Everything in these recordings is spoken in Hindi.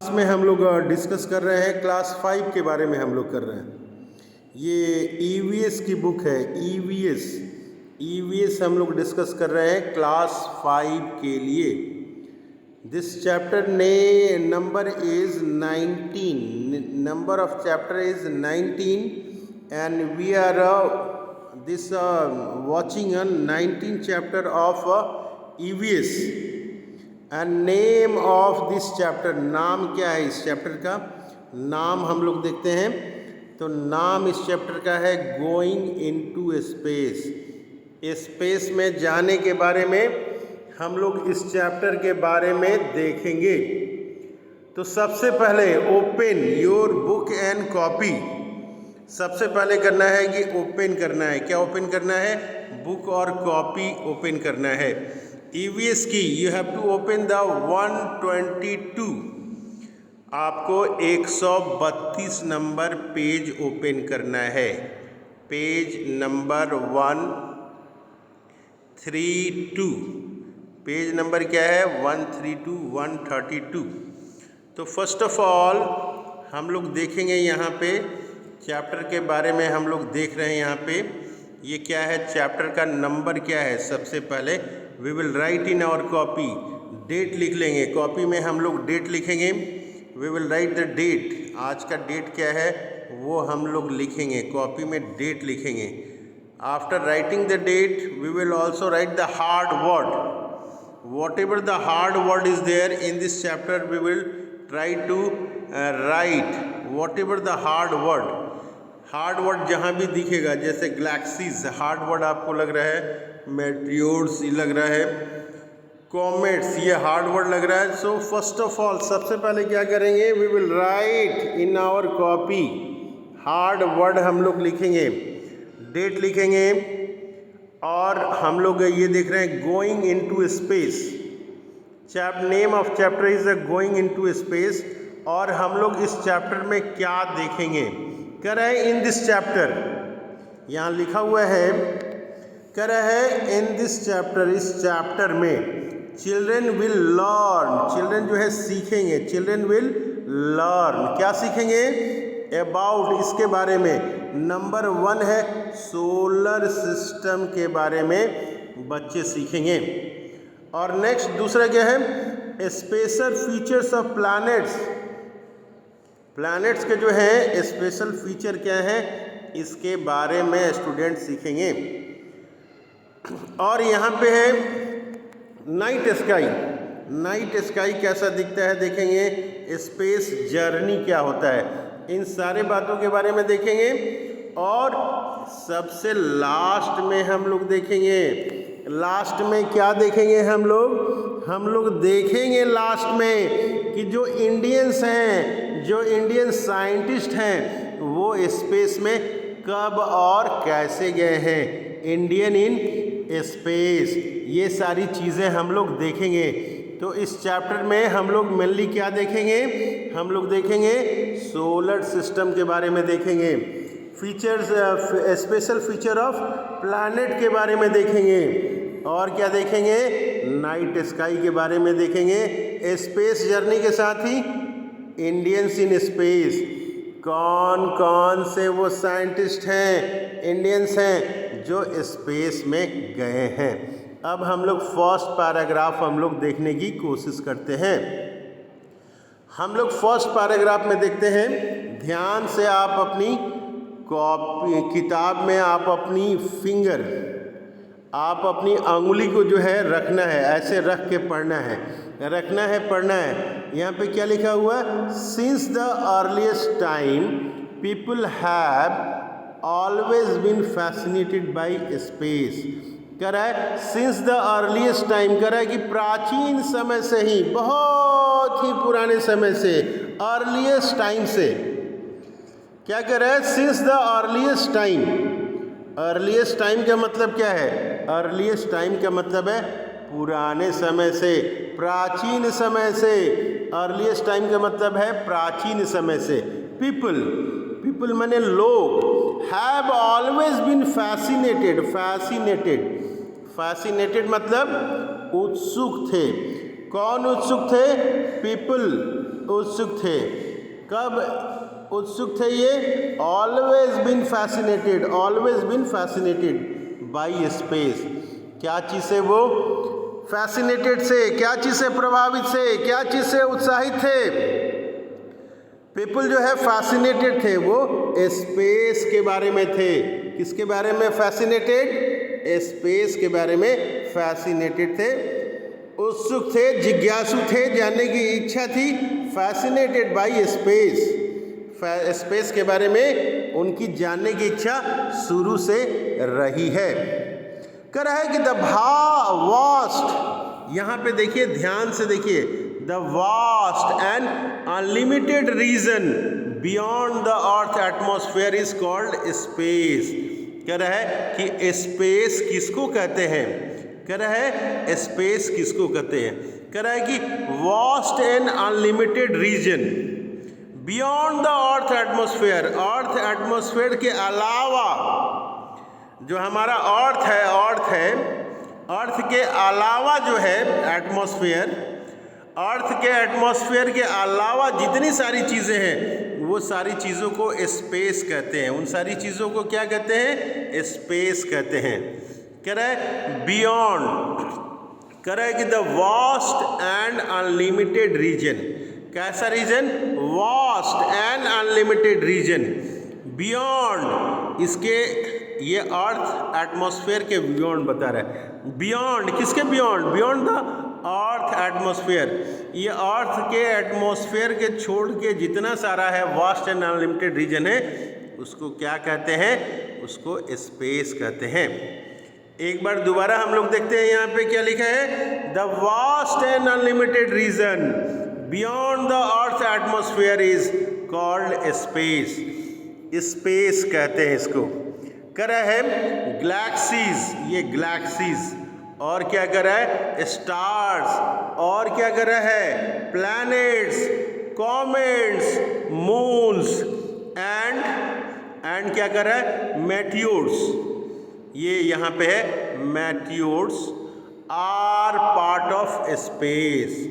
में हम लोग डिस्कस कर रहे हैं क्लास 5 के बारे में हम लोग कर रहे हैं। ये ईवीएस की बुक है। ईवीएस हम लोग डिस्कस कर रहे हैं क्लास 5 के लिए। दिस चैप्टर ने number is 19, number of chapter is 19 and we are this watching a 19th chapter of EVS and name of this chapter, नाम क्या है इस चैप्टर का, नाम हम लोग देखते हैं। तो नाम इस चैप्टर का है गोइंग इनटू स्पेस। स्पेस में जाने के बारे में हम लोग इस चैप्टर के बारे में देखेंगे। तो सबसे पहले open your book and copy. सबसे पहले करना है कि ओपन करना है। क्या ओपन करना है? बुक और कॉपी ओपन करना है। ईवीएस की you have to open the 122। आपको 132 नंबर पेज ओपन करना है। Page number 132। पेज नंबर क्या है? 132, 132। तो फर्स्ट ऑफ ऑल हम लोग देखेंगे यहाँ पे चैप्टर के बारे में। हम लोग देख रहे हैं यहाँ पे ये क्या है, चैप्टर का नंबर क्या है। सबसे पहले we will write in our copy, date लिख लेंगे। कॉपी में हम लोग डेट लिखेंगे। We will write the date, आज का डेट क्या है वो हम लोग लिखेंगे, कॉपी में डेट लिखेंगे। After writing the date we will also write the hard word. Whatever the hard word is there in this chapter we will try to write whatever the hard word. Hard word जहाँ भी दिखेगा, जैसे गैलेक्सीज हार्ड वर्ड आपको लग रहा है, मेटियोर्स ये लग रहा है, कॉमेट्स ये हार्ड वर्ड लग रहा है। सो फर्स्ट ऑफ ऑल सबसे पहले क्या करेंगे, we will write in our copy hard word हम लोग लिखेंगे, डेट लिखेंगे। और हम लोग ये देख रहे हैं going into space. Name of chapter is going into space. और हम लोग इस चैप्टर में क्या देखेंगे, कह रहे हैं इन दिस चैप्टर, यहाँ लिखा हुआ है, कह रहा है इन दिस चैप्टर, इस चैप्टर में चिल्ड्रेन विल लर्न, चिल्ड्रेन जो है सीखेंगे, चिल्ड्रेन विल लर्न, क्या सीखेंगे? अबाउट, इसके बारे में। नंबर 1 है सोलर सिस्टम के बारे में बच्चे सीखेंगे। और नेक्स्ट दूसरा क्या है, special features of planets. Planets के जो है स्पेशल फीचर क्या है इसके बारे में स्टूडेंट सीखेंगे। और यहाँ पे है नाइट स्काई। नाइट स्काई कैसा दिखता है देखेंगे, स्पेस जर्नी क्या होता है, इन सारे बातों के बारे में देखेंगे। और सबसे लास्ट में हम लोग देखेंगे, लास्ट में क्या देखेंगे हम लोग देखेंगे लास्ट में कि जो इंडियंस हैं, जो इंडियन साइंटिस्ट हैं वो स्पेस में कब और कैसे गए हैं, इंडियन इन स्पेस, ये सारी चीज़ें हम लोग देखेंगे। तो इस चैप्टर में हम लोग मेनली क्या देखेंगे, हम लोग देखेंगे सोलर सिस्टम के बारे में देखेंगे, features, special feature of planet के बारे में देखेंगे। और क्या देखेंगे, नाइट स्काई के बारे में देखेंगे। स्पेस जर्नी के साथ ही इंडियंस इन स्पेस, कौन कौन से वो साइंटिस्ट हैं, इंडियंस हैं जो स्पेस में गए हैं। अब हम लोग फर्स्ट पैराग्राफ हम लोग देखने की कोशिश करते हैं। हम लोग फर्स्ट पैराग्राफ में देखते हैं, ध्यान से आप अपनी कॉपी किताब में आप अपनी फिंगर, आप अपनी अंगुली को जो है रखना है, ऐसे रख के पढ़ना है, रखना है, पढ़ना है। यहाँ पे क्या लिखा हुआ है, since the earliest time people have always been fascinated by space. कह रहा है सिंस द अर्लीस्ट टाइम, कह रहा है कि प्राचीन समय से ही, बहुत ही पुराने समय से, अर्लीस्ट टाइम से। क्या कह रहा है, since the earliest time. Earliest time का मतलब क्या है, अर्लीस्ट टाइम का मतलब है पुराने समय से, प्राचीन समय से। अर्लीस्ट टाइम का मतलब है प्राचीन समय से। पीपल, पीपल माने लोग, have always been fascinated, fascinated, fascinated मतलब उत्सुक थे। कौन उत्सुक थे? पीपल, उत्सुक थे। कब उत्सुक थे ये? Always been fascinated by space. क्या चीज़ से वो फैसिनेटेड से, क्या चीज़ से प्रभावित से, क्या चीज़ से उत्साहित थे? पीपल जो है फैसिनेटेड थे, वो स्पेस के बारे में थे। किसके बारे में फैसिनेटेड? स्पेस के बारे में फैसिनेटेड थे, उत्सुक थे, जिज्ञासु थे, जानने की इच्छा थी। फैसिनेटेड बाई स्पेस, स्पेस के बारे में उनकी जानने की इच्छा शुरू से रही है। कह रहा है कि द वास्ट, यहाँ पे देखिए, ध्यान से देखिए, the vast and unlimited region beyond the earth atmosphere is called space. कह रहा है कि स्पेस किसको कहते हैं? कह रहा है स्पेस किसको कहते हैं? कह रहा है कि vast and unlimited region beyond the earth atmosphere के अलावा, जो हमारा अर्थ के अलावा जो है एटमॉस्फेयर, अर्थ के एटमॉस्फेयर के अलावा जितनी सारी चीज़ें हैं वो सारी चीज़ों को स्पेस कहते हैं। उन सारी चीज़ों को क्या कहते हैं? स्पेस कहते हैं। कह रहा है बियॉन्ड, कह रहा है कि the vast and unlimited region. कैसा region? Vast and unlimited region beyond, इसके ये अर्थ एटमॉस्फेयर के बियॉन्ड बता रहा है। बियॉन्ड किसके beyond? Beyond the earth atmosphere. ये अर्थ के एटमॉस्फेयर के छोड़ के जितना सारा है वास्ट एंड अनलिमिटेड रीजन है, उसको क्या कहते हैं? उसको स्पेस कहते हैं। एक बार दोबारा हम लोग देखते हैं, यहाँ पे क्या लिखा है? The vast and unlimited region beyond the earth atmosphere is called space. Space कहते हैं इसको। कह रहा है गैलेक्सीज, ये गैलेक्सीज, और क्या कर रहा है? स्टार्स, और क्या कर रहा है? प्लैनेट्स, कॉमेट्स, मून्स एंड क्या कर रहा है? मेटियोर्स। ये यहाँ पे है meteors are part of space.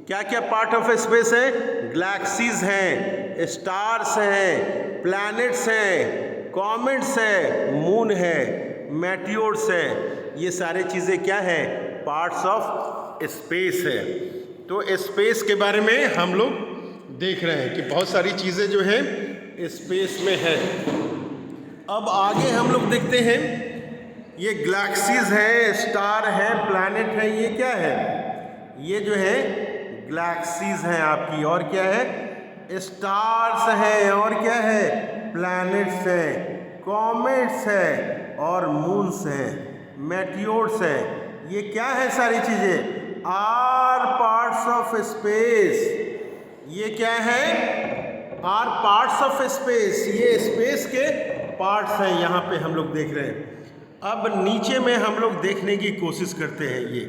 क्या क्या पार्ट ऑफ स्पेस है? गैलेक्सीज हैं, स्टार्स हैं, प्लैनेट्स हैं, कॉमेट्स हैं, मून है, मेटियोर्स हैं। ये सारे चीज़ें क्या हैं? पार्ट्स ऑफ स्पेस है। तो स्पेस के बारे में हम लोग देख रहे हैं कि बहुत सारी चीज़ें जो है स्पेस में है। अब आगे हम लोग देखते हैं, ये गैलेक्सीज है, स्टार है, प्लैनेट है, ये क्या है? ये जो है गैलेक्सीज हैं आपकी, और क्या है? स्टार्स हैं, और क्या है? प्लैनेट्स हैं, कॉमेट्स हैं, और मून्स हैं, मेटियोर्स हैं। ये क्या है? सारी चीज़ें आर पार्ट्स ऑफ स्पेस। ये क्या है? आर पार्ट्स ऑफ स्पेस, ये स्पेस के पार्ट्स हैं, यहाँ पे हम लोग देख रहे हैं। अब नीचे में हम लोग देखने की कोशिश करते हैं। ये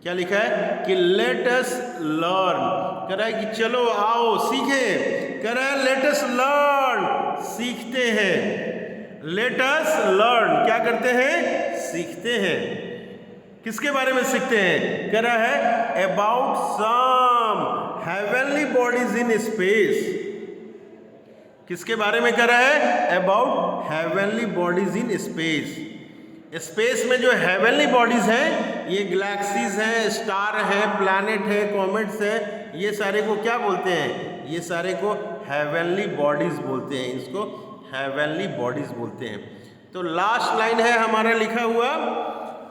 क्या लिखा है कि लेट अस लर्न। कह रहा है कि चलो आओ सीखें। कह रहा है लेट अस लर्न, सीखते हैं। लेट अस लर्न, क्या करते हैं? सीखते हैं। किसके बारे में सीखते हैं? कह रहा है about some heavenly bodies in space. किसके बारे में कह रहा है? About heavenly bodies in space. Space में जो हेवनली बॉडीज हैं, ये गैलेक्सीज हैं, स्टार हैं, प्लैनेट है, कॉमेट्स है, ये सारे को क्या बोलते हैं? ये सारे को हेवनली बॉडीज बोलते हैं। इसको हेवनली बॉडीज बोलते हैं। तो लास्ट लाइन है हमारा लिखा हुआ,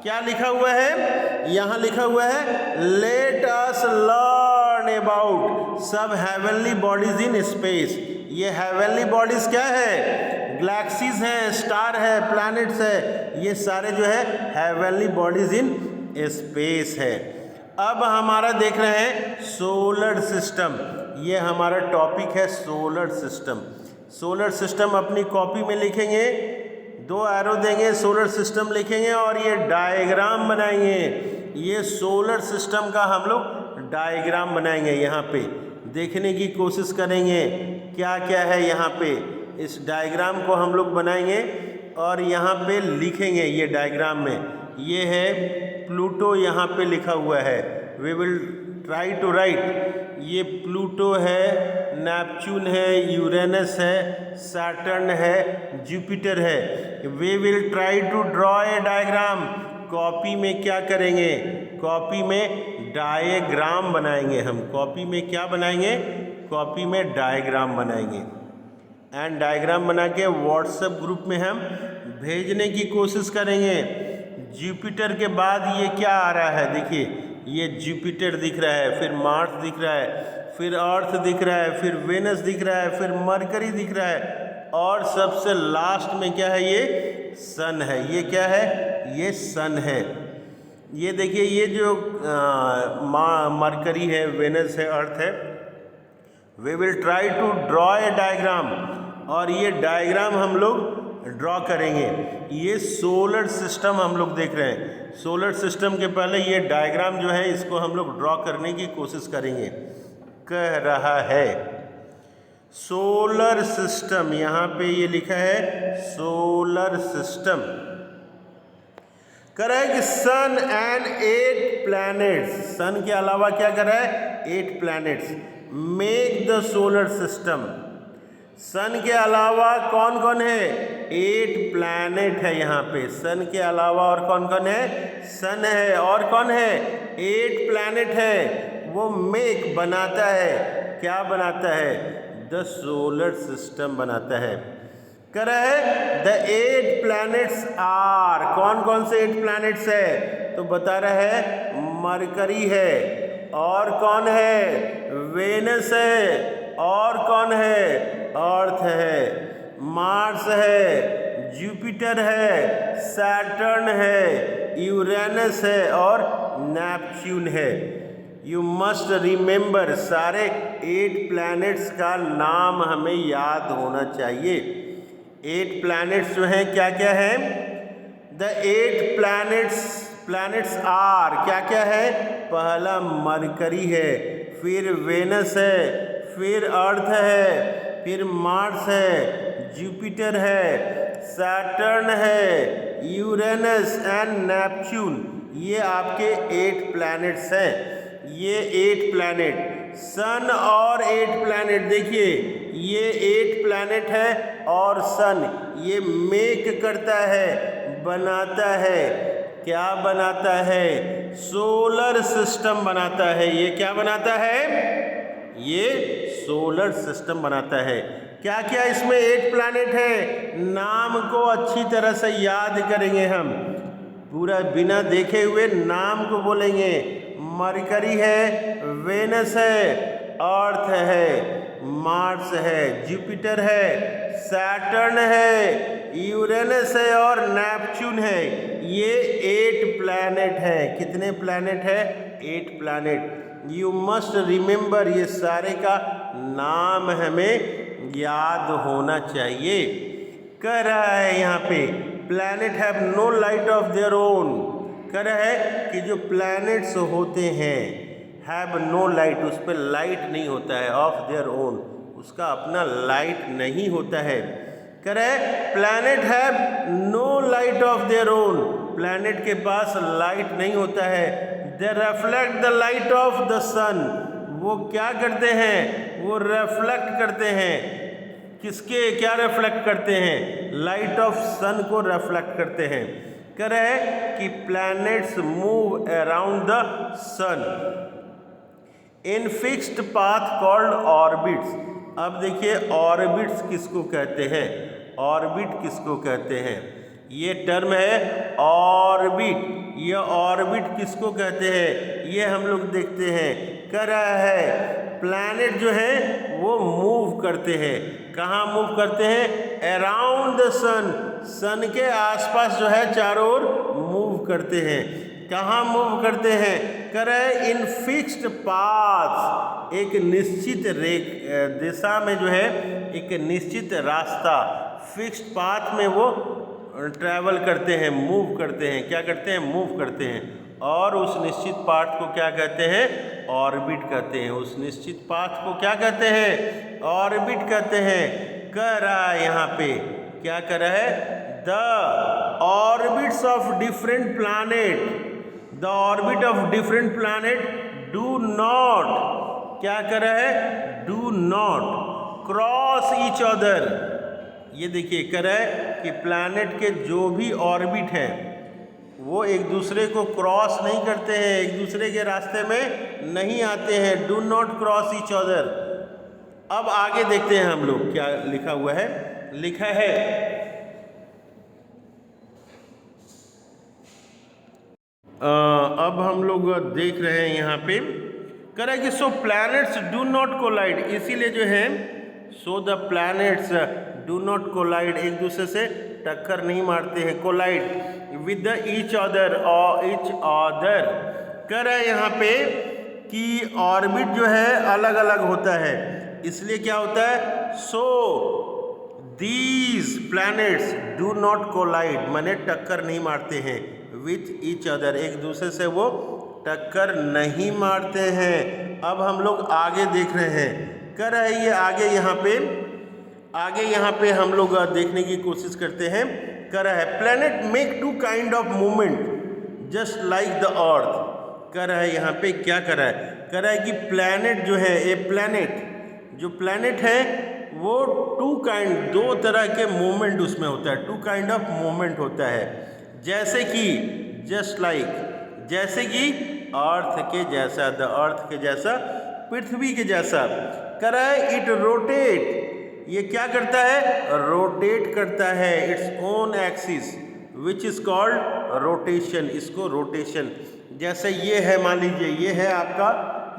क्या लिखा हुआ है? यहाँ लिखा हुआ है लेट अस लर्न अबाउट सब हेवनली बॉडीज इन स्पेस। ये हेवनली बॉडीज क्या है? गैलेक्सीज हैं, स्टार है, प्लैनेट्स है, ये सारे जो है हेवनली बॉडीज इन स्पेस है। अब हमारा देख रहे हैं सोलर सिस्टम। ये हमारा टॉपिक है सोलर सिस्टम। सोलर सिस्टम अपनी कॉपी में लिखेंगे, 2 एरो देंगे, सोलर सिस्टम लिखेंगे और ये डायग्राम बनाएंगे। ये सोलर सिस्टम का हम लोग डायग्राम बनाएंगे। यहाँ पे देखने की कोशिश करेंगे क्या क्या है यहाँ पे। इस डायग्राम को हम लोग बनाएंगे और यहाँ पे लिखेंगे। ये डायग्राम में ये है प्लूटो, यहाँ पे लिखा हुआ है। We will try to write. ये प्लूटो है, नेपच्यून है, यूरेनस है, सैटर्न है, जुपिटर है। We will try to draw a diagram. Copy में क्या करेंगे? कॉपी में डायग्राम बनाएंगे हम। कॉपी में क्या बनाएंगे? कॉपी में डायग्राम बनाएंगे। एंड डायग्राम बना के व्हाट्सएप ग्रुप में हम भेजने की कोशिश करेंगे। जुपिटर के बाद ये क्या आ रहा है? देखिए, ये जुपिटर दिख रहा है, फिर मार्स दिख रहा है, फिर अर्थ दिख रहा है, फिर वेनस दिख रहा है, फिर मरकरी दिख रहा है, और सबसे लास्ट में क्या है? ये सन है। ये क्या है? ये सन है। ये देखिए, ये जो मरकरी है, वेनस है, अर्थ है। We will try to draw a diagram, और ये डायग्राम हम लोग ड्रॉ करेंगे। ये सोलर सिस्टम हम लोग देख रहे हैं। सोलर सिस्टम के पहले ये डायग्राम जो है, इसको हम लोग ड्रॉ करने की कोशिश करेंगे। कह रहा है सोलर सिस्टम, यहाँ पे ये लिखा है सोलर सिस्टम। कह रहा है कि सन एंड 8 प्लैनेट्स, सन के अलावा क्या कर रहा है? 8 planets make the solar system. Sun के अलावा कौन कौन है? 8 प्लैनेट है यहाँ पे। सन के अलावा और कौन कौन है? सन है, और कौन है? 8 प्लैनेट है। वो मेक बनाता है। क्या बनाता है? द सोलर सिस्टम बनाता है। कह रहा है द 8 प्लैनेट्स आर, कौन कौन से 8 प्लैनेट्स है? तो बता रहा है मरकरी है, और कौन है? वेनस है, और कौन है? अर्थ है, मार्स है, जुपिटर है, सैटर्न है, यूरेनस है, और नेपच्यून है। यू मस्ट रिमेंबर, सारे 8 प्लैनेट्स का नाम हमें याद होना चाहिए। 8 प्लैनेट्स जो हैं क्या क्या हैं? द 8 प्लैनेट्स आर, क्या क्या है? पहला मरकरी है, फिर वेनस है, फिर अर्थ है, फिर मार्स है, जुपिटर है, सैटर्न है, यूरेनस एंड नेपच्यून। ये आपके 8 प्लैनेट्स हैं। ये 8 प्लैनेट, सन और 8 प्लैनेट, देखिए ये 8 प्लैनेट है, और सन ये मेक करता है, बनाता है। क्या बनाता है? सोलर सिस्टम बनाता है। ये क्या बनाता है? ये सोलर सिस्टम बनाता है। क्या क्या इसमें 8 प्लैनेट है? नाम को अच्छी तरह से याद करेंगे हम, पूरा बिना देखे हुए नाम को बोलेंगे। मरकरी है, वेनस है, अर्थ है, मार्स है, जुपिटर है, सैटर्न है, यूरेनस है, और नेपच्यून है। ये 8 प्लैनेट है। कितने प्लैनेट है? 8 प्लैनेट। यू मस्ट रिमेंबर, ये सारे का नाम हमें याद होना चाहिए। कह रहा है यहाँ पे planet have no light of their own. कह रहा है कि जो प्लैनेट्स होते हैं हैव नो लाइट, उस पर लाइट नहीं होता है, ऑफ देयर ओन, उसका अपना लाइट नहीं होता है। कह रहा है planet have no light of their own, planet के पास लाइट नहीं होता है। They reflect the light of the sun, वो क्या करते हैं? वो रिफ्लेक्ट करते हैं। किसके क्या रिफ्लेक्ट करते हैं? लाइट ऑफ सन को रिफ्लेक्ट करते हैं। कह रहे हैं कि planets move around the sun in fixed path called orbits. अब देखिए ऑर्बिट्स किसको कहते हैं? ऑर्बिट किसको कहते हैं? ये टर्म है ऑर्बिट। ये ऑर्बिट किसको कहते हैं? ये हम लोग देखते हैं। कह रहा है प्लैनेट जो है वो मूव करते हैं। कहाँ मूव करते हैं? अराउंड द सन, सन के आसपास जो है चारों ओर मूव करते हैं। कहाँ मूव करते हैं? कह रहे हैं इन फिक्स्ड पाथ, एक निश्चित दिशा में जो है एक निश्चित रास्ता, फिक्स्ड पाथ में वो ट्रैवल करते हैं, मूव करते हैं। क्या करते हैं? मूव करते हैं। और उस निश्चित पाथ को क्या कहते हैं? ऑर्बिट कहते हैं। उस निश्चित पाथ को क्या कहते हैं? ऑर्बिट कहते हैं। कह रहा है यहाँ पे क्या कह रहा है? The orbits of different planet, the orbit of different planet do not क्या कर रहा है, do not cross each other. ये देखिए कर रहा है कि प्लैनेट के जो भी ऑर्बिट है वो एक दूसरे को क्रॉस नहीं करते हैं, एक दूसरे के रास्ते में नहीं आते हैं, do not cross each other. अब आगे देखते हैं हम लोग क्या लिखा हुआ है। लिखा है अब हम लोग देख रहे हैं यहाँ पे कह रहा है कि so planets do not collide, इसीलिए जो है so the planets do not collide, एक दूसरे से टक्कर नहीं मारते हैं, collide with the each other और ईच अदर। कह रहा है यहाँ पे कि ऑर्बिट जो है अलग अलग होता है, इसलिए क्या होता है, so these planets do not collide, माने टक्कर नहीं मारते हैं, विथ ईच अदर, एक दूसरे से वो टक्कर नहीं मारते हैं। अब हम लोग आगे देख रहे हैं, कह रहा है ये आगे यहाँ पे हम लोग देखने की कोशिश करते हैं। कह रहा है planet make two kind of movement just like the earth. कह रहा है यहाँ पे क्या कर रहा है, कह रहा है कि प्लैनेट जो है, ये प्लैनेट है वो टू काइंड, दो तरह के मूवमेंट उसमें होता है, टू काइंड ऑफ मूवमेंट होता है, जैसे कि जस्ट लाइक, जैसे कि अर्थ के जैसा, द अर्थ के जैसा, पृथ्वी के जैसा। कह रहा है इट रोटेट, ये क्या करता है, रोटेट करता है its own axis which is called rotation, इसको रोटेशन। जैसे ये है, मान लीजिए ये है आपका,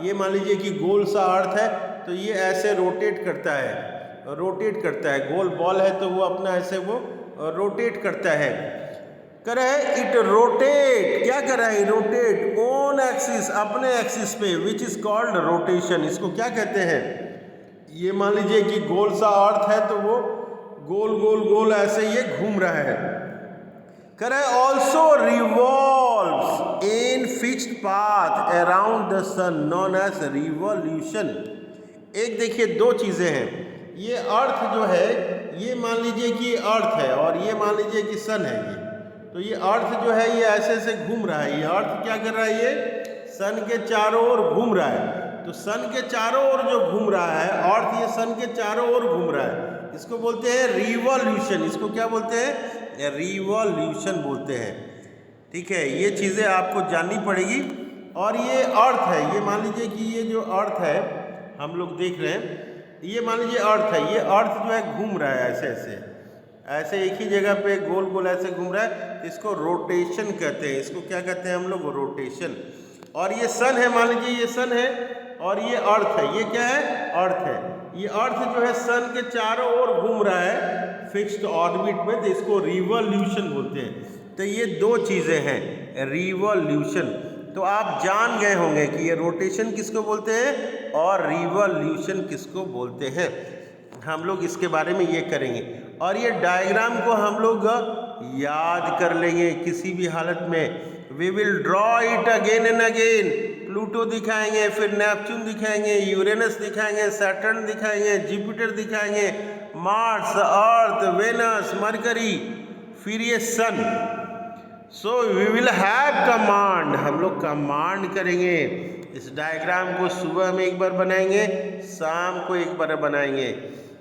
ये मान लीजिए कि गोल सा अर्थ है तो ये ऐसे रोटेट करता है, गोल बॉल है तो वो अपना ऐसे वो रोटेट करता है। कर रहा है इट रोटेट, क्या कर रहा है, रोटेट ओन एक्सिस, अपने एक्सिस पे, विच इज कॉल्ड रोटेशन, इसको क्या कहते हैं, ये मान लीजिए कि गोल सा अर्थ है तो वो गोल गोल गोल ऐसे ये घूम रहा है। कह रहा है also revolves in fixed path around the sun known as revolution. एक देखिए दो चीज़ें हैं, ये अर्थ जो है ये मान लीजिए कि अर्थ है और ये मान लीजिए कि सन है, ये तो ये अर्थ जो है ये ऐसे ऐसे घूम रहा है, ये अर्थ क्या कर रहा है, ये सन के चारों ओर घूम रहा है। तो सन के चारों ओर जो घूम रहा है अर्थ, ये सन के चारों ओर घूम रहा है, इसको बोलते हैं रिवॉल्यूशन। इसको क्या बोलते हैं, रिवॉल्यूशन बोलते हैं। ठीक है, ये चीज़ें आपको जाननी पड़ेगी। और ये अर्थ है, ये मान लीजिए कि ये जो अर्थ है हम लोग देख रहे हैं, ये मान लीजिए अर्थ है, ये अर्थ जो है घूम रहा है ऐसे ऐसे ऐसे एक ही जगह पे गोल गोल ऐसे घूम रहा है, इसको रोटेशन कहते हैं। इसको क्या कहते हैं हम लोग, रोटेशन। और ये सन है, मान लीजिए ये सन है और ये अर्थ है, ये क्या है, अर्थ है। ये अर्थ जो है सन के चारों ओर घूम रहा है फिक्स्ड ऑर्बिट में, तो इसको रिवॉल्यूशन बोलते हैं। तो ये दो चीज़ें हैं, रिवॉल्यूशन। तो आप जान गए होंगे कि ये रोटेशन किसको बोलते हैं और रिवॉल्यूशन किसको बोलते हैं। हम लोग इसके बारे में ये करेंगे और ये डायग्राम को हम लोग याद कर लेंगे किसी भी हालत में। We will draw it again and again. Pluto दिखाएंगे, फिर नेपच्यून दिखाएंगे, यूरेनस दिखाएंगे, सैटर्न दिखाएंगे, जुपिटर दिखाएंगे, मार्स, अर्थ, वेनस, मरकरी, फिर ये sun. So we will have command, हम लोग कमांड करेंगे। इस डायग्राम को सुबह में एक बार बनाएंगे, शाम को एक बार बनाएंगे,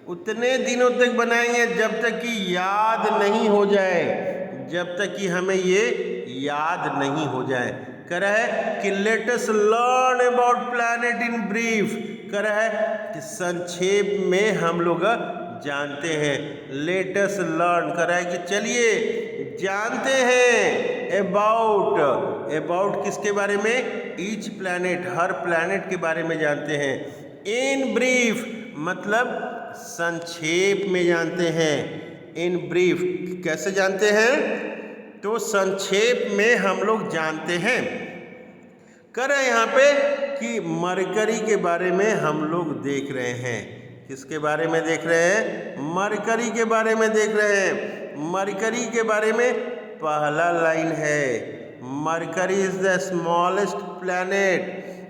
उतने दिनों तक बनाएंगे जब तक कि याद नहीं हो जाए, जब तक कि हमें ये याद नहीं हो जाए। कह रहा है कि let us learn about planet in brief. कह रहा है कि संक्षेप में हम लोग जानते हैं। लेट अस लर्न, कह रहा है कि चलिए जानते हैं अबाउट किसके बारे में, ईच प्लैनेट, हर प्लैनेट के बारे में जानते हैं। इन ब्रीफ मतलब संक्षेप में जानते हैं। इन ब्रीफ कैसे जानते हैं, तो संक्षेप में हम लोग जानते हैं। कह रहे हैं यहाँ पे कि मरकरी के बारे में हम लोग देख रहे हैं। किसके बारे में देख रहे हैं, मरकरी के बारे में देख रहे हैं। मरकरी के बारे में पहला लाइन है, mercury is the smallest planet.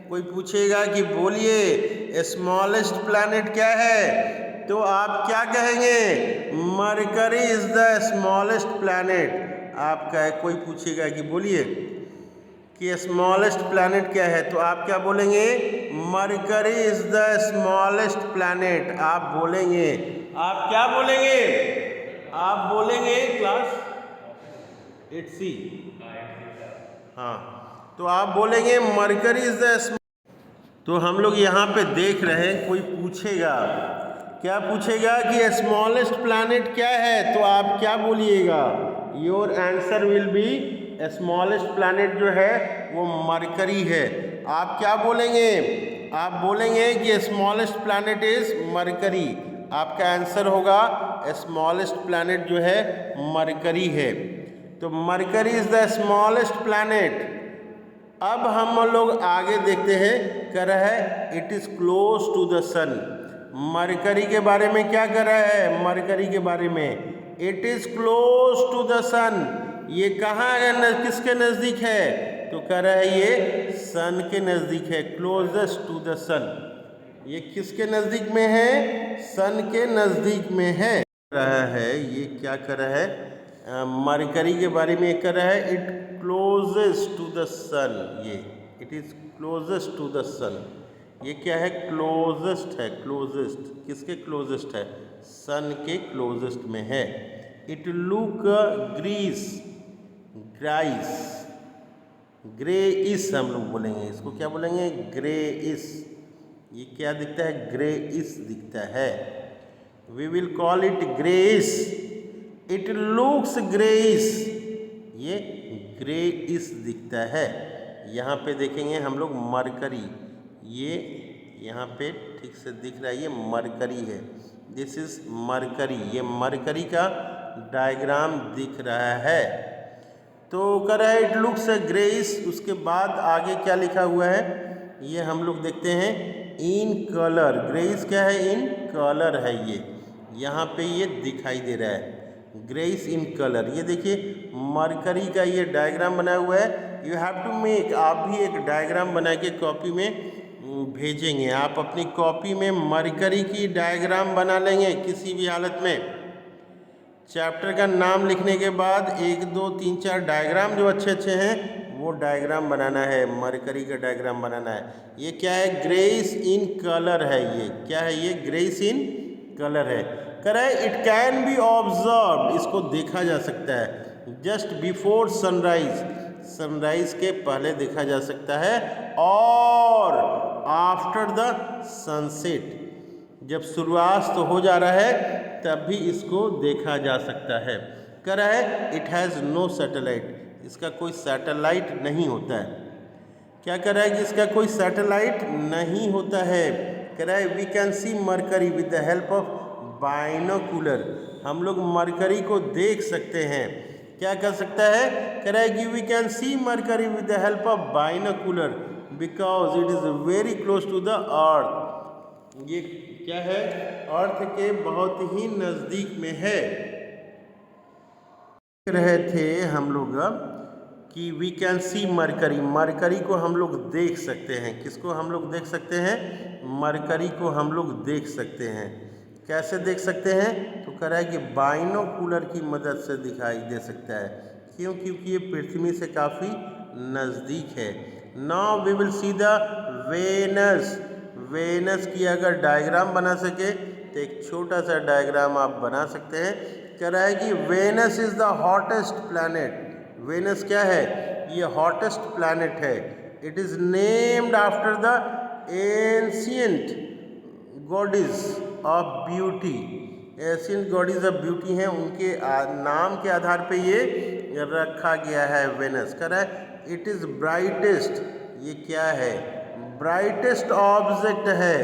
कोई पूछेगा कि बोलिए स्मॉलेस्ट प्लैनेट क्या है, तो आप क्या कहेंगे, mercury is the smallest planet. आपका कोई पूछेगा कि बोलिए कि स्मॉलेस्ट प्लैनेट क्या है, तो आप क्या बोलेंगे? Mercury is the smallest planet. आप बोलेंगे, आप क्या बोलेंगे? आप बोलेंगे क्लास 8C। हाँ, तो आप बोलेंगे मरकरी इज द। तो हम लोग यहाँ पे देख रहे हैं, कोई पूछेगा, क्या पूछेगा कि स्मॉलेस्ट प्लैनेट क्या है, तो आप क्या बोलिएगा? Your answer will be smallest planet जो है वो मरकरी है। आप क्या बोलेंगे? आप बोलेंगे कि स्मॉलेस्ट प्लैनेट इज मरकरी। आपका आंसर होगा स्मॉलेस्ट प्लैनेट जो है मरकरी है। तो Mercury is the smallest planet. अब हम लोग आगे देखते हैं, कह रहा है it is close to the sun. Mercury के बारे में क्या कर रहा है? मरकरी के बारे में it is close to the sun. ये कहाँ है, किसके नज़दीक है? तो कह रहा है ये सन के नज़दीक है, क्लोजेस्ट टू द सन। ये किसके नज़दीक में है? सन के नज़दीक में है। रहा है ये क्या कर रहा है? मरकरी के बारे में कर रहा है it closest to the sun. ये it is closest to the sun. ये क्या है? क्लोजेस्ट है। क्लोजेस्ट किसके क्लोजेस्ट है? सन के क्लोजेस्ट में है। It look greys, greys, grey इस हम लोग बोलेंगे इसको, क्या बोलेंगे? ग्रे इस। ये क्या दिखता है? ग्रे इस दिखता है। We will call it greyish. It looks greyish. ये ग्रेइस दिखता है। यहाँ पे देखेंगे हम लोग मरकरी, ये यहाँ पे ठीक से दिख रहा है, ये मरकरी है। This is mercury. ये मरकरी का डायग्राम दिख रहा है। तो कह रहा है इट लुक्स ग्रेइस। उसके बाद आगे क्या लिखा हुआ है ये हम लोग देखते हैं। इन कलर, ग्रेइस क्या है? इन कलर है। ये यहाँ पे ये दिखाई दे रहा है, ग्रेइस इन कलर। ये देखिए मरकरी का ये डायग्राम बना हुआ है। यू हैव टू मेक, आप भी एक डायग्राम बना के कॉपी में भेजेंगे। आप अपनी कॉपी में मरकरी की डायग्राम बना लेंगे किसी भी हालत में। चैप्टर का नाम लिखने के बाद 1 2 3 4 डायग्राम जो अच्छे अच्छे हैं वो डायग्राम बनाना है, मरकरी का डायग्राम बनाना है। ये क्या है? ग्रेइस इन कलर है। ये क्या है? ये ग्रेइस इन कलर है। कह रहा है इट कैन बी ऑब्जर्व, इसको देखा जा सकता है जस्ट बिफोर सनराइज, सनराइज के पहले देखा जा सकता है, और आफ्टर द सनसेट, जब सूर्यास्त हो जा रहा है तब भी इसको देखा जा सकता है। कह रहा है इट हैज़ नो सैटेलाइट, इसका कोई सैटेलाइट नहीं होता है। क्या कह रहा है कि इसका कोई सैटेलाइट नहीं होता है। कह रहा है we can see Mercury with the help of binocular, हम लोग मरकरी को देख सकते हैं। क्या कर सकता है? कह रहा है कि we can see Mercury with the help of binocular because it is very close to the earth. ये क्या है? अर्थ के बहुत ही नज़दीक में है। रहे थे हम लोग कि we can see Mercury, Mercury को हम लोग देख सकते हैं। किसको हम लोग देख सकते हैं? मरकरी को हम लोग देख सकते हैं। कैसे देख सकते हैं? तो कह रहा है कि बाइनोकुलर की मदद से दिखाई दे सकता है। क्यों? क्योंकि ये पृथ्वी से काफ़ी नज़दीक है। Now we will see the Venus. Venus की अगर डायग्राम बना सके तो एक छोटा सा डायग्राम आप बना सकते हैं। कह रहा है कि Venus is the hottest planet. Venus क्या है? ये हॉटेस्ट प्लैनेट है। It is named after the ancient goddess of beauty. Ancient goddess of beauty हैं, उनके नाम के आधार पे ये रखा गया है वेनस। कह रहा है इट इज़ ब्राइटेस्ट, ये क्या है? ब्राइटेस्ट ऑब्जेक्ट है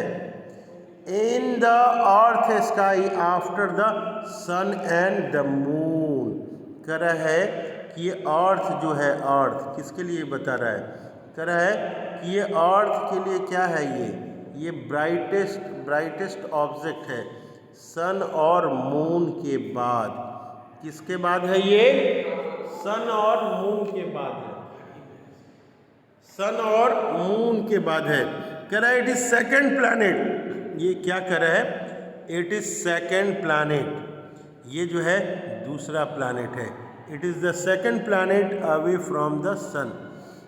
in the earth sky after the sun and the moon. कह रहा है कि ये अर्थ जो है, अर्थ किसके लिए बता रहा है? कह रहा है कि ये अर्थ के लिए क्या है? ये ब्राइटेस्ट ऑब्जेक्ट है सन और मून के बाद। किसके बाद है ये? सन और मून के बाद है। सन और मून के बाद है। कह रहा है इट इज सेकेंड प्लैनेट। ये क्या कर रहा है? It is second planet. ये जो है दूसरा प्लैनेट है। It is the second planet away from the sun.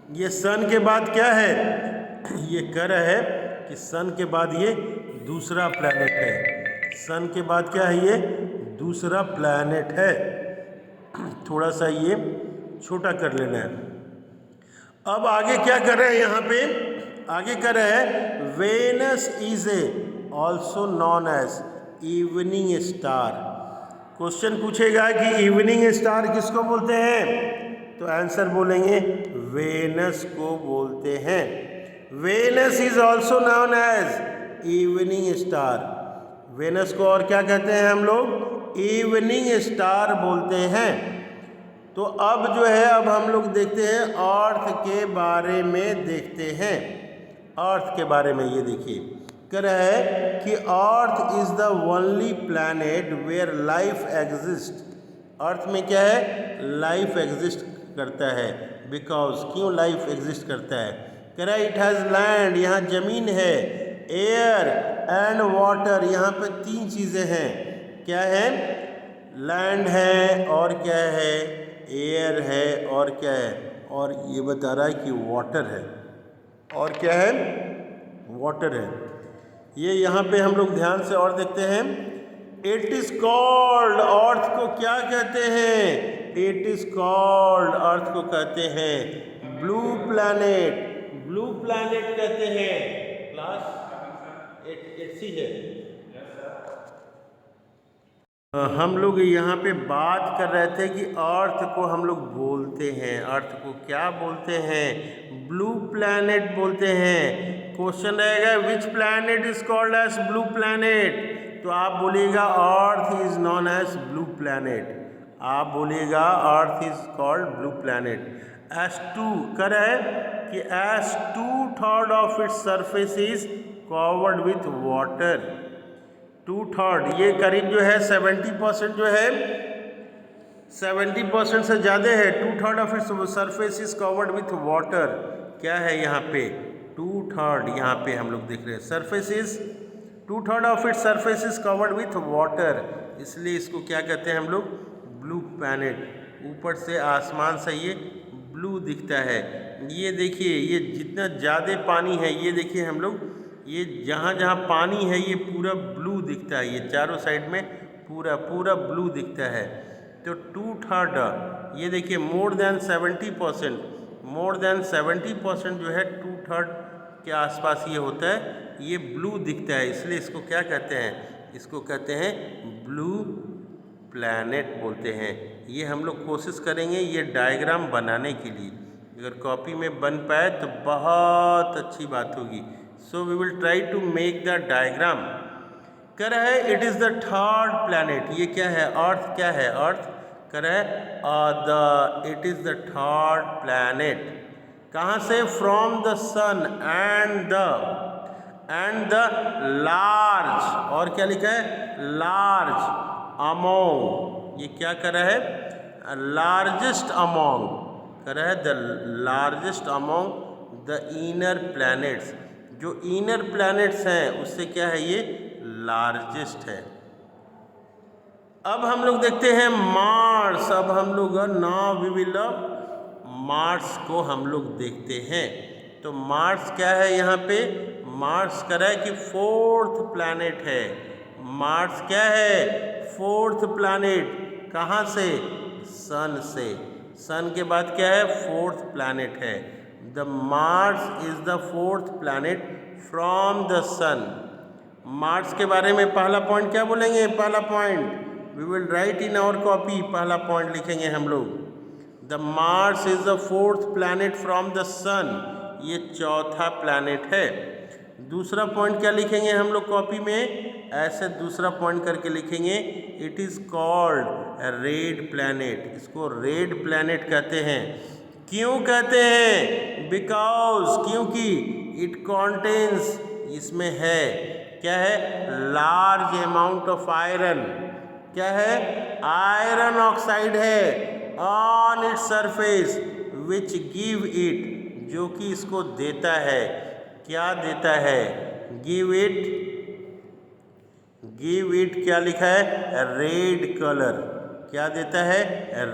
ये सन के बाद क्या है, ये कह रहा है कि सन के बाद ये दूसरा प्लैनेट है। सन के बाद क्या है, ये दूसरा प्लैनेट है। थोड़ा सा ये छोटा कर लेना है। अब आगे क्या कर रहे हैं यहाँ पे, आगे कर रहे हैं Venus is a also known as evening star. Question पूछेगा कि इवनिंग स्टार किसको बोलते हैं, तो आंसर बोलेंगे वेनस को बोलते हैं। Venus is also known as evening star. Venus को और क्या कहते हैं हम लोग, इवनिंग स्टार बोलते हैं। तो अब जो है, अब हम लोग देखते हैं अर्थ के बारे में, देखते हैं अर्थ के बारे में। ये देखिए कह रहा है कि earth is the only planet where life exist. Earth में क्या है, लाइफ एग्जिस्ट करता है। बिकॉज, क्यों लाइफ एग्जिस्ट करता है, कह रहा है इट हैज़ लैंड, यहाँ ज़मीन है, एयर एंड वाटर, यहाँ पे तीन चीज़ें हैं। क्या है, लैंड है, और क्या है, एयर है, और क्या है, और ये बता रहा है कि वाटर है, और क्या है, वाटर है। ये यहाँ पे हम लोग ध्यान से और देखते हैं। इट इज़ कॉल्ड, अर्थ को क्या कहते हैं, इट इज़ कॉल्ड, अर्थ को कहते हैं ब्लू प्लैनेट। ब्लू प्लैनेट कहते हैं। क्लास 8C है। हम लोग यहाँ पे बात कर रहे थे कि अर्थ को हम लोग बोलते हैं, अर्थ को क्या बोलते हैं, ब्लू प्लैनेट बोलते हैं। क्वेश्चन रहेगा which planet is called as blue planet, तो आप बोलिएगा Earth is known as blue planet. आप बोलिएगा Earth is called blue planet. S2 कर है कि as 2/3 of its surface is covered with water. 2/3 ये करीब जो है 70% जो है, 70% से ज़्यादा है। 2/3 of its surface is covered with water. क्या है यहाँ पे, 2/3 यहाँ पे हम लोग देख रहे हैं, surface is 2/3 of its surface is covered with water, इसलिए इसको क्या कहते हैं हम लोग, ब्लू प्लैनेट। ऊपर से आसमान से ये ब्लू दिखता है। ये देखिए, ये जितना ज़्यादा पानी है, ये देखिए हम लोग, ये जहाँ जहाँ पानी है ये पूरा ब्लू दिखता है, ये चारों साइड में पूरा पूरा ब्लू दिखता है। तो 2/3 ये देखिए मोर देन 70%, मोर देन 70% जो है 2/3 के आसपास ये होता है, ये ब्लू दिखता है, इसलिए इसको क्या कहते हैं, इसको कहते हैं ब्लू प्लैनेट बोलते हैं। ये हम लोग कोशिश करेंगे ये डायग्राम बनाने के लिए, अगर कॉपी में बन पाए तो बहुत अच्छी बात होगी। So we will try to make the diagram. कह रहा है it is the third planet. ये क्या है, अर्थ क्या है, अर्थ कह रहा है it is the third planet. कहाँ से, from the sun and the large, और क्या लिखा है, लार्ज अमोंग। ये क्या कर रहा है, लार्जेस्ट अमोंग, कर रहा है the largest among the inner planets. जो इनर प्लैनेट्स हैं उससे क्या है, ये लार्जेस्ट है। अब हम लोग देखते हैं मार्स। अब हम लोग नाउ वी विल मार्स को हम लोग देखते हैं। तो मार्स क्या है, यहाँ पे मार्स कह रहा है कि 4th प्लैनेट है। मार्स क्या है, 4th प्लैनेट। कहाँ से, सन से। सन के बाद क्या है, 4th प्लैनेट है। The Mars is the 4th planet from the sun. Mars के बारे में पहला पॉइंट क्या बोलेंगे, पहला point we will write in our copy, पहला पॉइंट लिखेंगे हम लोग, the Mars is the 4th planet from the sun. ये चौथा प्लैनेट है। दूसरा पॉइंट क्या लिखेंगे हम लोग कॉपी में, ऐसे दूसरा पॉइंट करके लिखेंगे, it is called red planet. इसको रेड प्लैनेट कहते हैं। क्यों कहते हैं, बिकॉज, क्योंकि इट कॉन्टेन्स, इसमें है, क्या है, लार्ज अमाउंट ऑफ आयरन। क्या है, आयरन ऑक्साइड है on its surface which give it, जो कि इसको देता है, क्या देता है, गिव इट क्या लिखा है, रेड कलर। क्या देता है,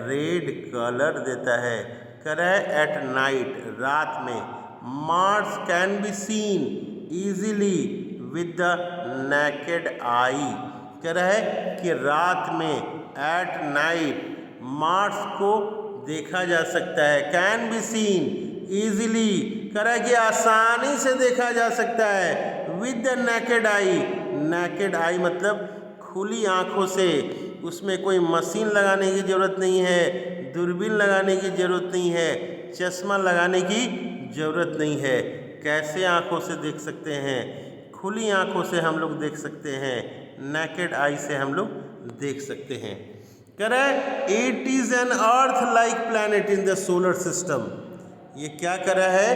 रेड कलर देता है। कह रहा है एट नाइट, रात में। Mars can be seen easily with the naked eye, कह रहा है कि रात में एट नाइट मार्स को देखा जा सकता है। कैन बी सीन ईजिली, कह रहा है कि आसानी से देखा जा सकता है। With the naked eye, naked eye मतलब खुली आंखों से, उसमें कोई मशीन लगाने की ज़रूरत नहीं है, दूरबीन लगाने की ज़रूरत नहीं है, चश्मा लगाने की ज़रूरत नहीं है। कैसे आंखों से देख सकते हैं? खुली आंखों से हम लोग देख सकते हैं, नेकेड आई से हम लोग देख सकते हैं। कह रहा है it is an earth like planet in the solar system. ये क्या कर रहा है,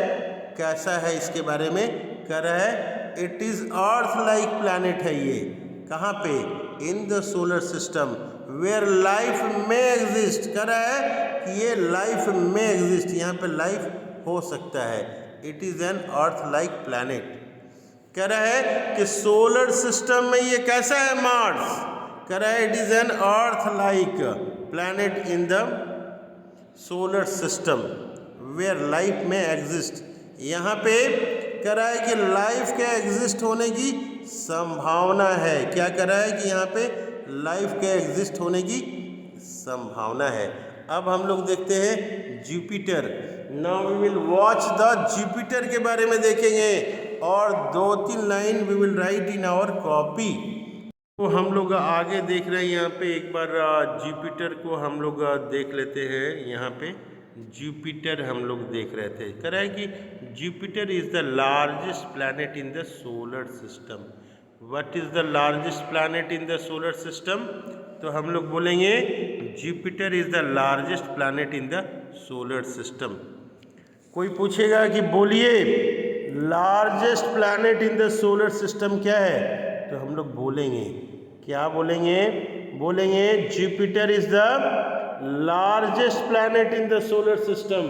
कैसा है इसके बारे में कह रहा है। It is earth like planet है ये, कहाँ पे? In the solar system where life may exist, कह रहा है कि ये लाइफ में एग्जिस्ट, यहाँ पे लाइफ हो सकता है। It is an earth like planet, कह रहा है कि सोलर सिस्टम में ये कैसा है मार्स, कह रहा है it is an earth like planet in the solar system where life may exist. यहाँ पे कह रहा है कि लाइफ के एग्जिस्ट होने की संभावना है। क्या कह रहा है कि यहाँ पे लाइफ के एग्जिस्ट होने की संभावना है। अब हम लोग देखते हैं Jupiter. Now we will watch the Jupiter के बारे में देखेंगे और 2-3 line we will write in our copy. तो हम लोग आगे देख रहे हैं, यहाँ पे एक बार जुपिटर को हम लोग देख लेते हैं। यहाँ पे जुपिटर हम लोग देख रहे थे, कह रहा है कि Jupiter is the largest planet in the solar system. What is the largest planet in the solar system? तो हम लोग बोलेंगे Jupiter is the largest planet in the solar system. कोई पूछेगा कि बोलिए largest planet in the solar system क्या है, तो हम लोग बोलेंगे, क्या बोलेंगे? बोलेंगे Jupiter is the largest planet in the solar system.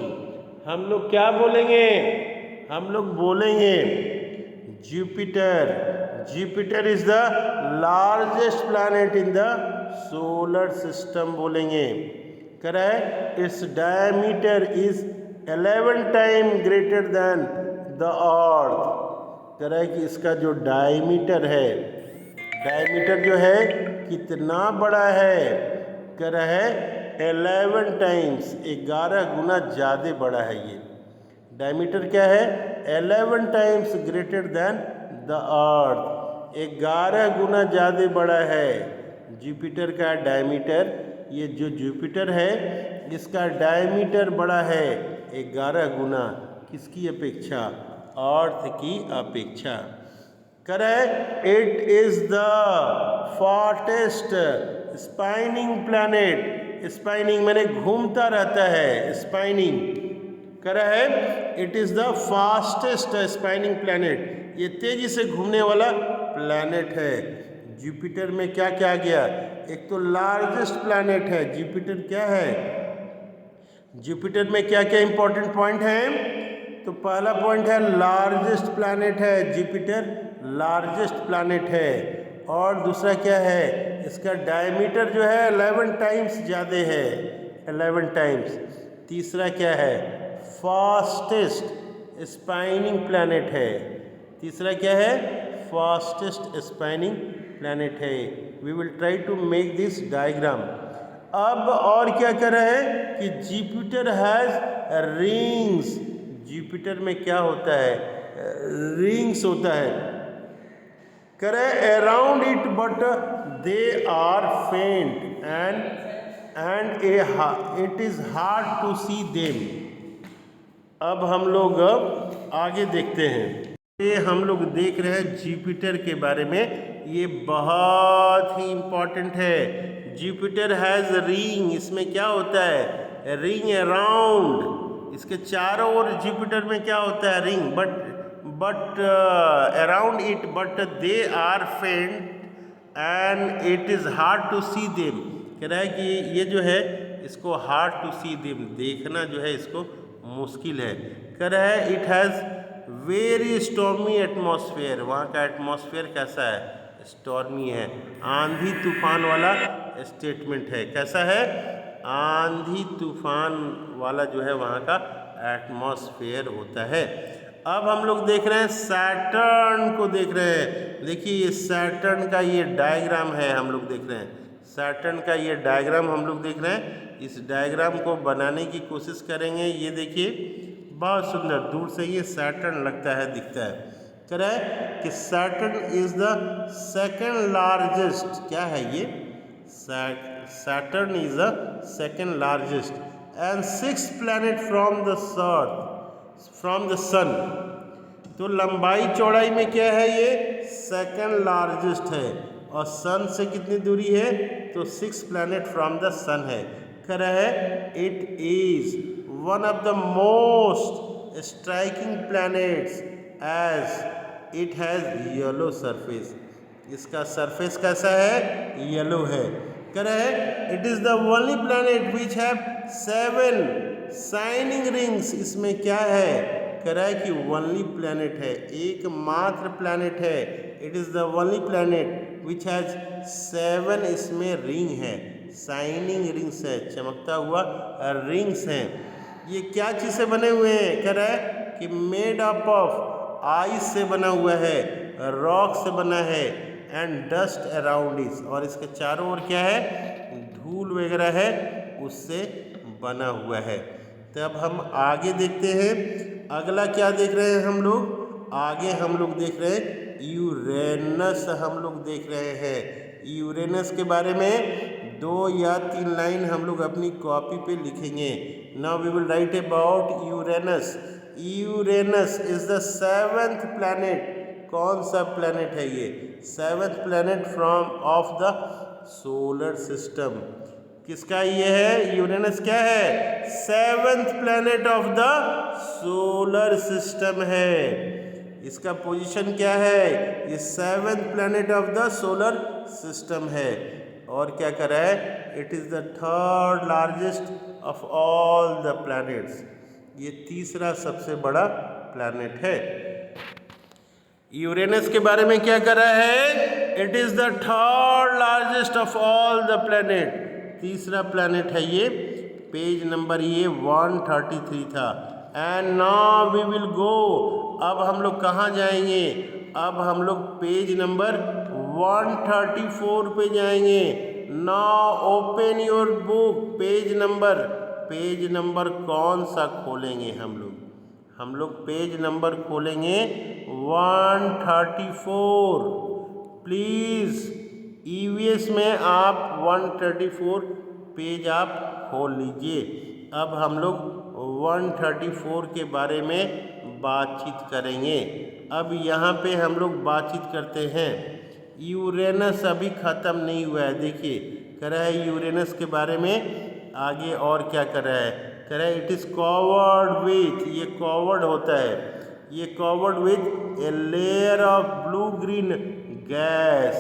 हम लोग क्या बोलेंगे? हम लोग बोलेंगे Jupiter, Jupiter is the largest planet in the solar system बोलेंगे। कह रहा है its diameter is 11 time greater than the earth. कह रहा है कि इसका जो डायमीटर है, डायमीटर जो है कितना बड़ा है, कह रहा है 11 टाइम्स, 11 गुना ज़्यादा बड़ा है ये। डायमीटर क्या है? 11 times greater than the earth, 11 गुना ज़्यादा बड़ा है जुपिटर का डायमीटर। ये जो जुपिटर है इसका डायमीटर बड़ा है 11 गुना, किसकी अपेक्षा? अर्थ की अपेक्षा। कह रहा है it is the fastest spinning planet. Spinning मैंने घूमता रहता है, स्पाइनिंग। कह रहा है it is the fastest spinning planet, ये तेजी से घूमने वाला प्लैनेट है। जुपिटर में क्या क्या आ गया? एक तो लार्जेस्ट प्लैनेट है जुपिटर। क्या है जुपिटर में? क्या क्या इंपॉर्टेंट पॉइंट है? तो पहला पॉइंट है लार्जेस्ट प्लैनेट है जुपिटर, लार्जेस्ट प्लैनेट है। और दूसरा क्या है? इसका डायमीटर जो है 11 टाइम्स ज़्यादा है, 11 टाइम्स। तीसरा क्या है? फास्टेस्ट स्पाइनिंग प्लैनेट है। तीसरा क्या है? फास्टेस्ट स्पाइनिंग प्लैनेट है। We will try to make this diagram. अब और क्या कर रहा है कि जुपिटर हैज़ रिंग्स। जुपिटर में क्या होता है? रिंग्स होता है। करे around it but they are faint and it is hard to see them. अब हम लोग आगे देखते हैं। ये हम लोग देख रहे हैं जुपिटर के बारे में, ये बहुत ही इम्पॉर्टेंट है। जुपिटर हैज़ रिंग, इसमें क्या होता है? रिंग अराउंड, इसके चारों ओर जुपिटर में क्या होता है? Ring, but around it but they are faint and it is hard to see them. कह रहा है कि ये जो है इसको हार्ड टू सी देम, देखना जो है इसको मुश्किल है। कह रहा है it has very stormy atmosphere, वहाँ का एटमॉस्फेयर कैसा है? स्टॉर्मी है, आंधी तूफान वाला स्टेटमेंट है। कैसा है? आंधी तूफान वाला जो है वहाँ का एटमॉस्फेयर होता है। अब हम लोग देख रहे हैं सैटर्न को देख रहे हैं। देखिए ये सैटर्न का ये डायग्राम है, हम लोग देख रहे हैं सैटर्न का ये डायग्राम हम लोग देख रहे हैं। इस डायग्राम को बनाने की कोशिश करेंगे। ये देखिए बहुत सुंदर, दूर से ये सैटर्न लगता है, दिखता है। कह रहा है कि Saturn is the second largest, क्या है ये, Saturn is the second largest and six planet from the sun. तो लंबाई चौड़ाई में क्या है, ये सेकंड लार्जेस्ट है और सन से कितनी दूरी है, तो 6 प्लैनेट फ्रॉम द सन है। कह रहा है it is one of the most striking planets as it has yellow surface. इसका सरफेस कैसा है, येलो है। कह रहा है it is the only planet which have 7 shining rings. इसमें क्या है, कह रहा है कि ओनली प्लैनेट है, एकमात्र प्लैनेट है। It is the only planet which has 7, इसमें रिंग है, शाइनिंग रिंग्स है, चमकता हुआ रिंग्स हैं। ये क्या चीज़ से बने हुए हैं, कह रहा है कि मेड अप ऑफ आइस से बना हुआ है, रॉक से बना है एंड डस्ट अराउंड इट, और इसके चारों ओर क्या है, धूल वगैरह है, उससे बना हुआ है। तब हम आगे देखते हैं, अगला क्या देख रहे हैं हम लोग, आगे हम लोग देख रहे हैं यूरेनस, हम लोग देख रहे हैं यूरेनस के बारे में 2 या 3 लाइन हम लोग अपनी कॉपी पे लिखेंगे। Now we will write about Uranus. Uranus is the 7th planet. कौन सा प्लैनेट है ये, 7th planet from of the solar system. किसका ये है, यूरेनस क्या है, 7th planet of the solar system है। इसका पोजीशन क्या है, ये 7th planet of the solar system है। और क्या कर रहा है, it is the 3rd largest of all the planets. ये तीसरा सबसे बड़ा प्लैनेट है। यूरेनस के बारे में क्या कर रहा है, it is the 3rd largest of all the planet, तीसरा प्लैनेट है ये। पेज नंबर ये 133 था। And now we will go, अब हम लोग कहाँ जाएंगे, अब हम लोग पेज नंबर 134 पे जाएंगे। Now open your book, page number कौन सा खोलेंगे हम लोग पेज नंबर खोलेंगे 134। प्लीज़ ईवीएस में आप 134 पेज आप खोल लीजिए। अब हम लोग 134 के बारे में बातचीत करेंगे। अब यहाँ पे हम लोग बातचीत करते हैं। यूरेनस अभी ख़त्म नहीं हुआ है, देखिए कह रहा है यूरेनस के बारे में आगे और क्या कर रहा है, कह रहा है इट इज़ कवर्ड विथ, ये कवर्ड होता है, ये covered with a layer of blue green gas.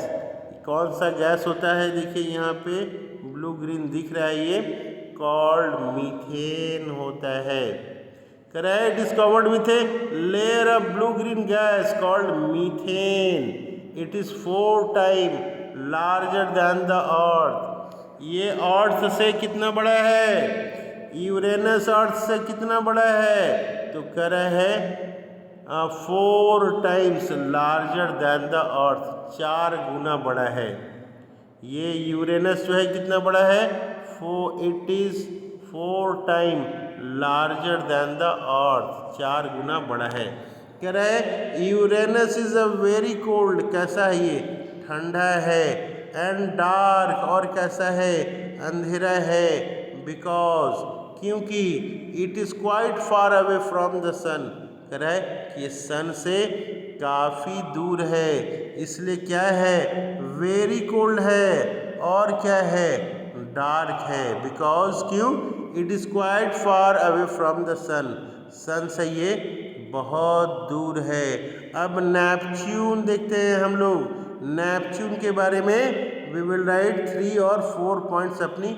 कौन सा गैस होता है, देखिए यहाँ पे ब्लू ग्रीन दिख रहा है, ये कॉल्ड मीथेन होता है। कह रहा है it is covered with a layer of blue green gas called methane. It is 4 time larger than the earth. ये अर्थ से कितना बड़ा है, यूरेनस अर्थ से कितना बड़ा है, तो कह रहा है 4 times larger than the earth, 4 गुना बड़ा है। ये यूरेनस जो है कितना बड़ा है, it is 4 time larger than the earth, 4 गुना बड़ा है। कह रहा है Uranus is a very cold, कैसा है ये, ठंडा है, एंड डार्क, और कैसा है, अंधेरा है, बिकॉज, क्योंकि, it is quite far away from the sun. कह रहा है कि ये सन से काफ़ी दूर है, इसलिए क्या है, वेरी कोल्ड है, और क्या है, डार्क है, बिकॉज, क्यों, it is quite far away from the sun से ये बहुत दूर है। अब नेपच्यून देखते हैं हम लोग। नेपच्यून के बारे में वी विल राइट 3 और 4 पॉइंट्स अपनी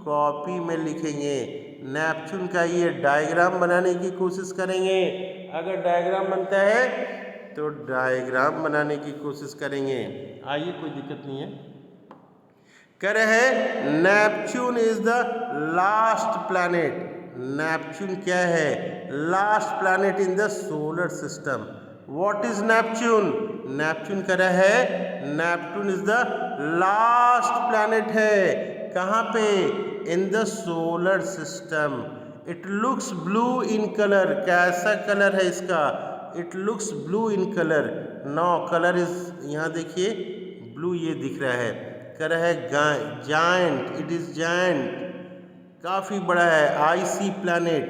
कॉपी में लिखेंगे। नेपच्यून का ये डायग्राम बनाने की कोशिश करेंगे। अगर डायग्राम बनता है तो डायग्राम बनाने की कोशिश करेंगे, आइए कोई दिक्कत नहीं है। कह रहे हैं Neptune is the last planet. Neptune क्या है? Last planet in the solar system. What is Neptune? Neptune कह रहा है Neptune is the last planet है। कहाँ पे? In the solar system. It looks blue in colour. कैसा कलर है इसका? It looks blue in colour. No colour is, यहाँ देखिए ब्लू ये दिख रहा है। कह रहा है जायंट, इट इज जायंट, काफ़ी बड़ा है। IC planet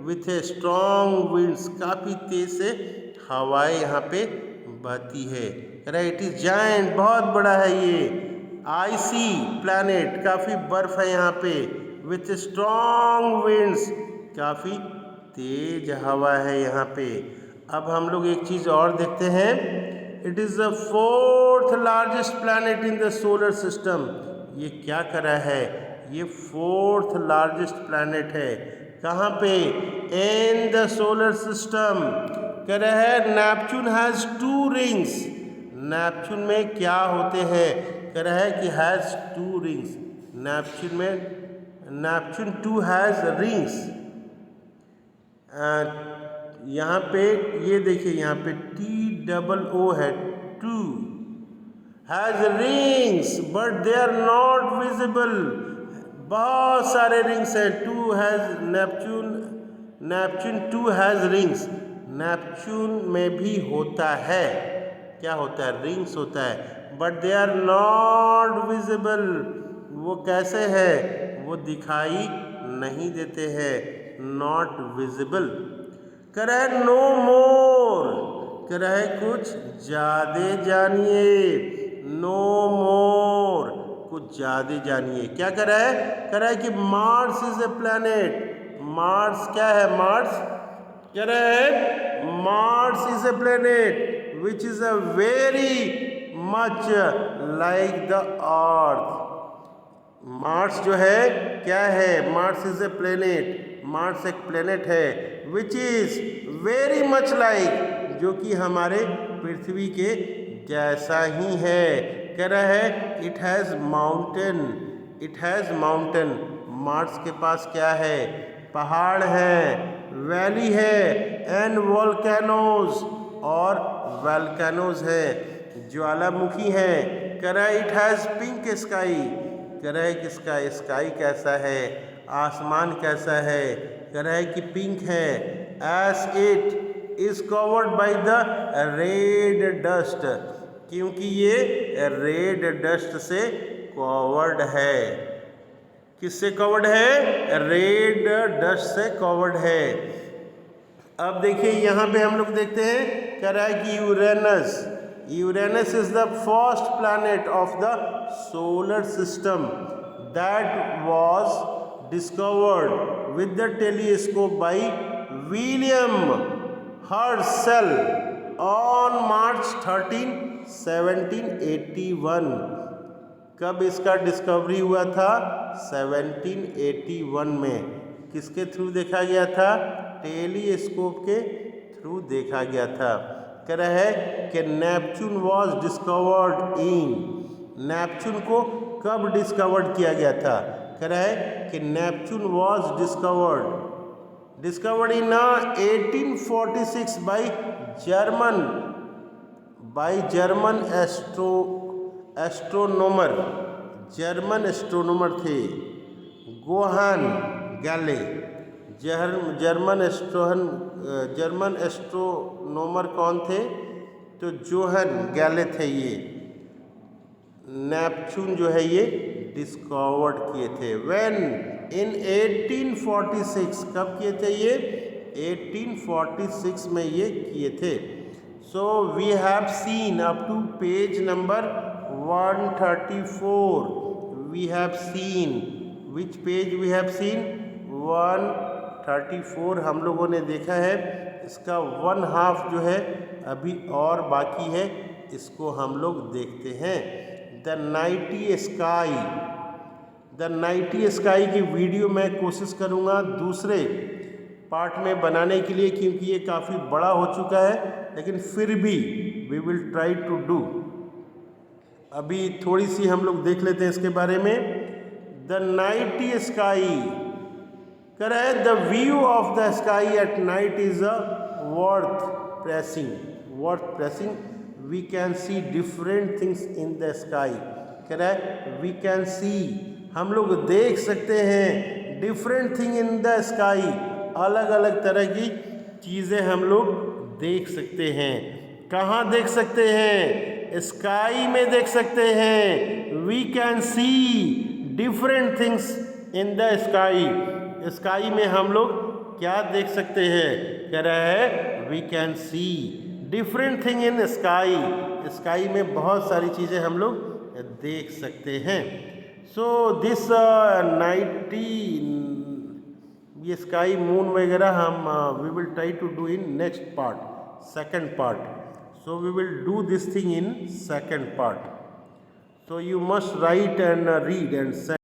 with a strong winds, काफ़ी तेज से हवाएं यहाँ पे बहती है। कह रहा है इट इज जायंट, बहुत बड़ा है ये। आईसी प्लैनेट, काफ़ी बर्फ है यहाँ पे। विथ स्ट्रॉन्ग विंड्स, काफ़ी तेज हवा है यहाँ पे। अब हम लोग एक चीज़ और देखते हैं। It is the fourth largest planet in the solar system. ये क्या कर रहा है? ये फोर्थ लार्जेस्ट प्लैनेट है। कहाँ पे? In the solar system. कह रहा है नेपच्यून हैज़ 2 रिंग्स। नेपच्यून में क्या होते हैं? कह रहा है कि हैज़ 2 रिंग्स। नेपच्यून में नेपच्यून 2 हैज़ रिंग्स। यहाँ पे ये देखिए, यहाँ पे TOO है, 2 has rings but they are not visible. बहुत सारे रिंग्स हैं। 2 has Neptune 2 has rings. Neptune में भी होता है, क्या होता है? रिंग्स होता है। But they are not visible. वो कैसे है? वो दिखाई नहीं देते हैं। Not visible. कह रहा है नो मोर। कह रहा है कुछ ज़्यादा जानिए। नो मोर, कुछ ज़्यादा जानिए। क्या कह रहा है? कह रहा है कि Mars is a planet. Mars क्या है? मार्स कह रहा है Mars is a planet which is a very much like the earth. Mars जो है क्या है? Mars is a planet. Mars एक प्लैनेट है which is very much like, जो कि हमारे पृथ्वी के जैसा ही है। कह रहा है it has mountain. It has mountain. Mars के पास क्या है? पहाड़ है, वैली है, एंड वोल्केनोज, और वोल्केनोज है, ज्वालामुखी है। कह रहा है इट हैज़ पिंक स्काई। कह रहा है कि इसका स्काई कैसा है? आसमान कैसा है? कह रहा है कि पिंक है। As it is covered by the red dust, क्योंकि ये रेड डस्ट से कवर्ड है। किससे कवर्ड है? रेड डस्ट से कवर्ड है। अब देखिए यहाँ पे हम लोग देखते हैं, कह रहा है कि Uranus. Uranus is the first planet of the solar system that was discovered with the telescope by William Herschel on March 13, 1781। कब इसका डिस्कवरी हुआ था? 1781 में। किसके थ्रू देखा गया था? टेलीस्कोप के थ्रू देखा गया था। कह रहा है कि Neptune was discovered in. Neptune को कब डिस्कवर्ड किया गया था? कह रहा है कि Neptune was discovered in 1846 by German astronomer. German astronomer थे गोहान गैले। जर्मन एस्ट्रोनोमर कौन थे? तो जोहन गैले थे। ये नेपच्यून जो है ये डिस्कवर्ड किए थे। When in 1846। कब किए थे ये? 1846 में ये किए थे। So we have seen up to page number 134। We have seen, which page we have seen? 134 हम लोगों ने देखा है। इसका 1/2 जो है अभी और बाकी है, इसको हम लोग देखते हैं। The nighty sky. The nighty sky की वीडियो मैं कोशिश करूँगा दूसरे पार्ट में बनाने के लिए, क्योंकि ये काफ़ी बड़ा हो चुका है, लेकिन फिर भी we will try to do. अभी थोड़ी सी हम लोग देख लेते हैं इसके बारे में। The nighty sky, correct, the view of the sky at night is worth pressing, worth pressing. We can see different things in the sky, correct, we can see, हम लोग देख सकते हैं, different thing in the sky, अलग अलग तरह की चीज़ें हम लोग देख सकते हैं। कहाँ देख सकते हैं? स्काई में देख सकते हैं। We can see different things in the sky, sky में हम लोग क्या देख सकते हैं? कह रहा है we can see different thing in sky, sky में बहुत सारी चीज़ें हम लोग देख सकते हैं। सो दिस नाइटी, ये स्काई मून वगैरह हम we will try to do in next part, second part. So we will do this thing in second part. So you must write and read and send.